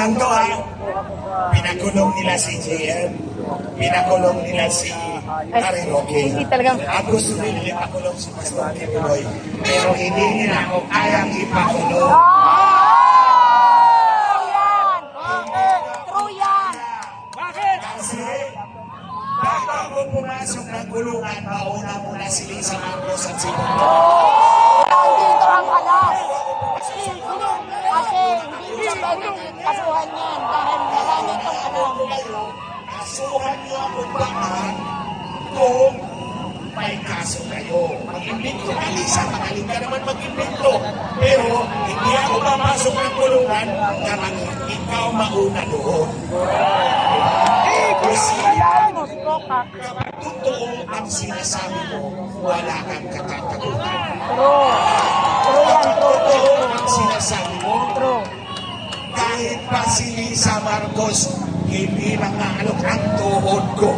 Tanto ay pinakulong nila si JM, pinakulong nila si Karen Roque. Hindi talagang... At gusto nila ipakulong si Pastor Kibuloy. Pero hindi nila ako kayang ipakulong. True yan! Kasi bago ako pumasok ng kulungan, mauna muna si Lisa Marcos at si Bongbong. Dito ang alas. Kasi hindi siya pwedeng kasuhan yan dahil marami itong alam. Kasuhan niyo ako bakit kung may kaso kayo. Mag-imbento ka, Lisa. Magaling ka naman mag-imbento. Pero hindi ako papasok ng kulungan kapag ikaw mauna doon. Kasi kapag totoo ang sinasabi mo, wala kang katatakutan. True. True yan, true. Totoo ang sinasabi mo, True. kahit pa si Lisa Marcos, hindi nangangalok ang tuhod ko.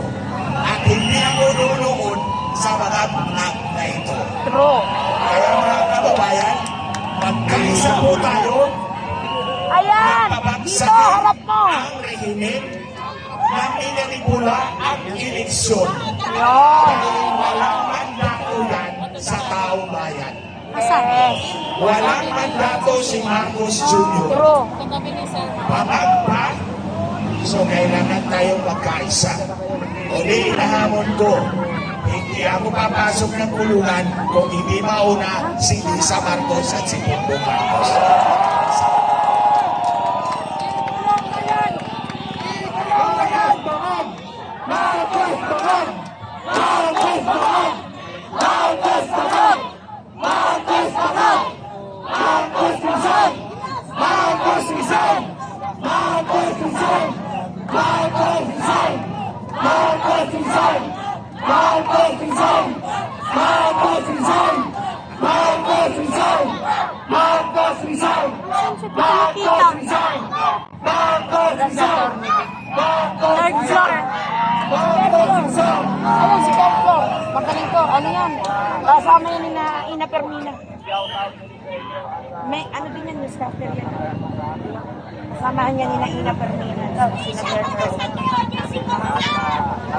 At hindi ako nunood sa mga pangak na ito. True. Kaya mga kababayan, magkaisa po tayo. Ayan! Dito, harap mo! Ang rehimen na minanipula ang eleksyon. Yun. Dahil walang mandato yan sa taong bayan. Asan? Walang mandato si Marcos Jr. True. Pamagpa, so kailangan tayong magkaisa. Uli inahamon ko, hindi ako papasok ng kulungan kung hindi mauna si Lisa Marcos at si Bongbong Marcos. Third floor. Ayun, si third floor. Magaling to. Ano yan? Kasama yan ni Ina Permina. May ano din yan, newscaster yan. Kasamahan yan ni Ina Permina. Ito, si na third floor.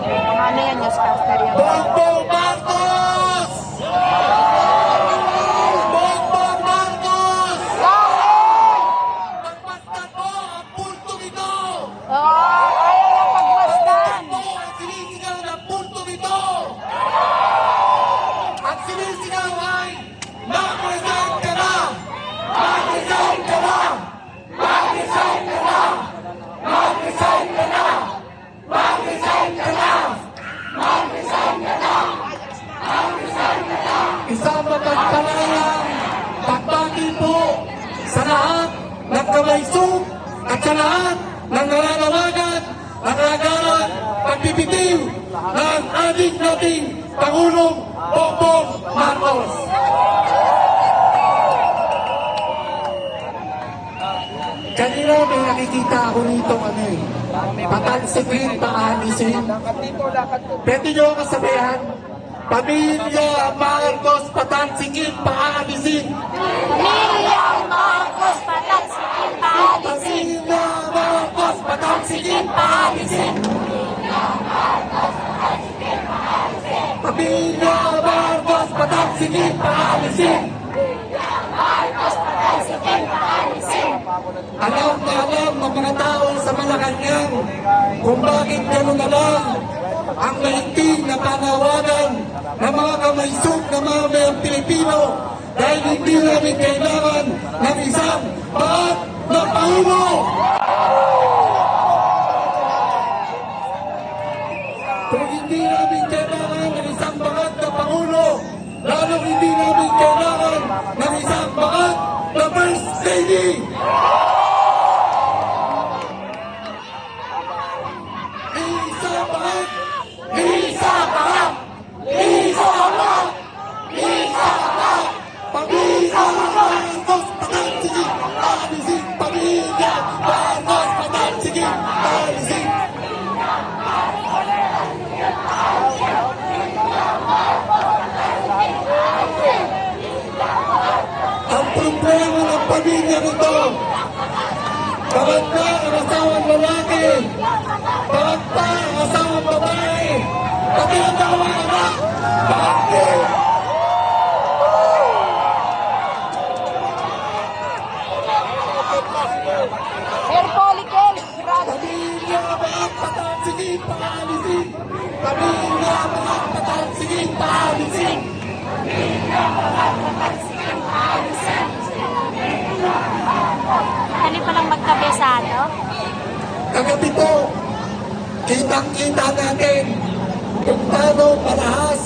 Mga ano yan, newscaster yan. Bongbong Marcos! Bongbong Marcos! Magpastan mo ang punto nito! Ayaw lang pagmasdan. Ang sinisigaw ng punto nito! Ang sinisigaw ay mag-resign ka na! Mag-resign ka na! Mag-resign ka na! Mag-resign ka na! Mag-resign ka na! Mag-resign ka na! Mag-resign ka na! Isang mapagpalayang pagbati po sa lahat ng kamaysog at sa lahat ng nananawagan, nangangaral, pagbibitiw ng ating nating Pangulong Bongbong Marcos. Kanina may nakikita ako nito patalsikin, paanisin. Pwede nyo kasabihan, Pamilya Marcos patalsikin, paanisin. Pamilya Marcos patalsikin, paalisin. Pamilya Marcos patalsikin, paanisin. Pamilya Marcos patalsikin, paanisin. Alam na alam ng mga tao sa Malacanang kung bakit gano'n na lang ang mahitig na panawagan ng mga kamaysog na mga mayang Pilipino dahil hindi namin kailangan ng isang baat na Pangulo. Kung hindi namin kailangan ng isang baat na Pangulo, lalo hindi namin kailangan ng isang baat na First Lady. Ang problema ng pamilya nito, kapag asawang lalaki, bawat pa ang asawang babae, pati ang dalawang anak. Bakit? Hair follicle. Grabe. Pamilya mga patansigin, paalisin. Pamilya mga patansigin, paalisin. Kali pa lang magkabesado. Kagabi po, kitang-kita natin kung paano parahas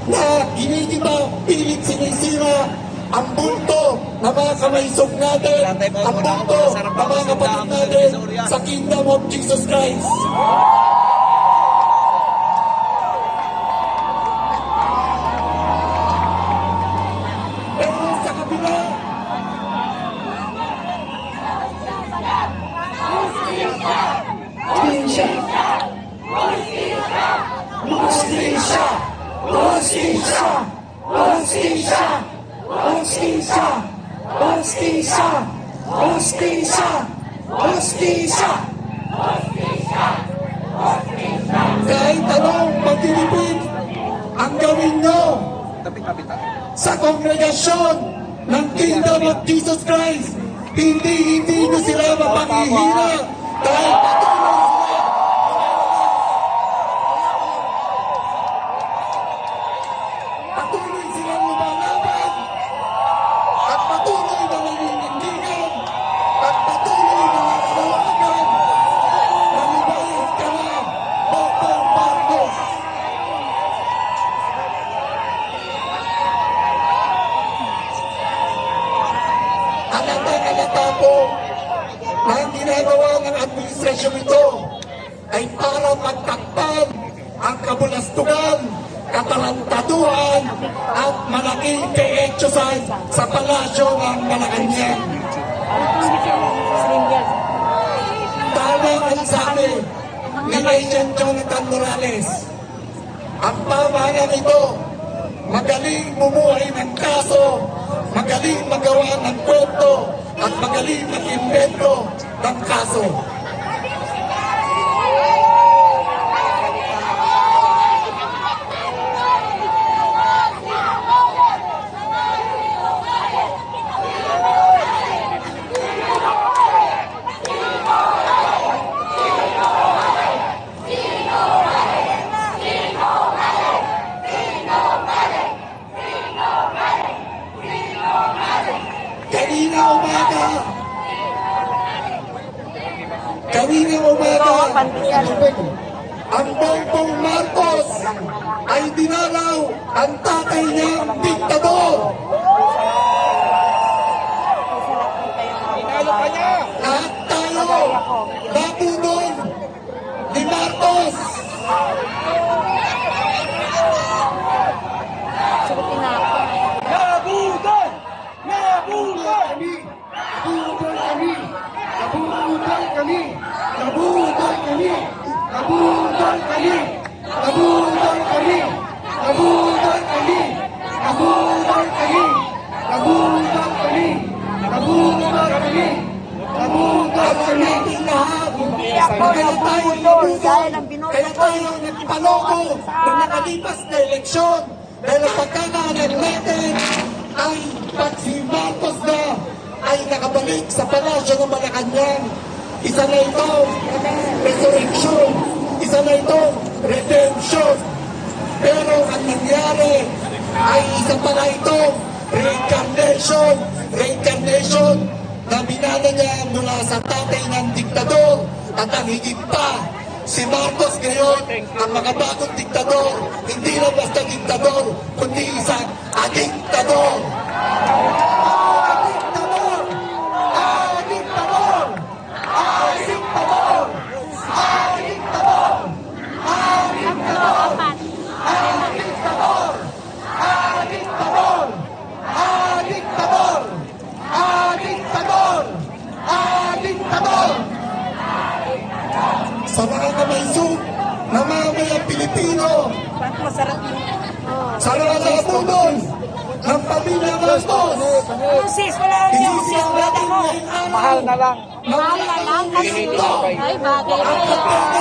na ginigiba, pilit sinisira ang bunto ng mga kamaysog natin, ang bunto ng mga kapatid natin sa Kingdom of Jesus Christ. Pero sa kabila, Hustisya! Hustisya! Hustisya! Hustisya! Hustisya! Hustisya! Hustisya! Hustisya! Kahit anong pagtitipid ang gawin nyo sa kongregasyon ng Kingdom of Jesus Christ, hindi nyo sila mapangihina dahil patuloy silang lumalaban at patuloy na naninindigan at patuloy na nanawagan na lumayas ka na, Bongbong Marcos. Halata po na ang ginagawa ng administrasyon ito ay para magtakpan ang kabulastugan, katarantaduhan at malaking keetsosan sa palasyo ng Malacanang. Tama ang sabi ni Agent Jonathan Morales, ang pamahalaan ito magaling bumuhay ng kaso, magaling magawa ng kwento, at magaling mag-invento ng kaso. Kanina umaga, ang Bongbong Marcos ay dinalaw ang tatay niyang diktador. Lahat tayo nabunol ni Marcos. Sugutin na ako. Nabudol! Nabudol kami! Nabudol kami! Nabudol kami! Nabudol kami! Nabudol kami! Nabudol kami! Nabudol kami! Nabudol kami! Nabudol kami! Nabudol kami! Nabudol kami! Hindi ako nabubudol dahil ang binuto Kaya ko tayo nagpaloko ng nakalipas na eleksyon dahil ang pagkakaalam natin ay pag si Marcos na ay nakabalik sa palasyo ng Malacanang. Isa na itong resurrection, isa na itong redemption. Pero ang nangyari ay isa pa na itong reincarnation, reincarnation na binana niya mula sa tatay ng diktador at ang higit pa. Si Marcos ngayon, ang makabagong diktador, hindi lang basta diktador, kundi isang adiktador. Adiktador! Adiktador! Adiktador! Adiktador! Adiktador! Adiktador! Adiktador! Adiktador! Adiktador! Adiktador! Sa mga kamaysog na mamayang Pilipino, masarap yun. sa mga nabunol ng pamilya Marcos, Sis, wala rin yung sis. Wala ako. mahal na lang Mahal na lang kasi. Ay, bagay na Ang yan. kapangyarihan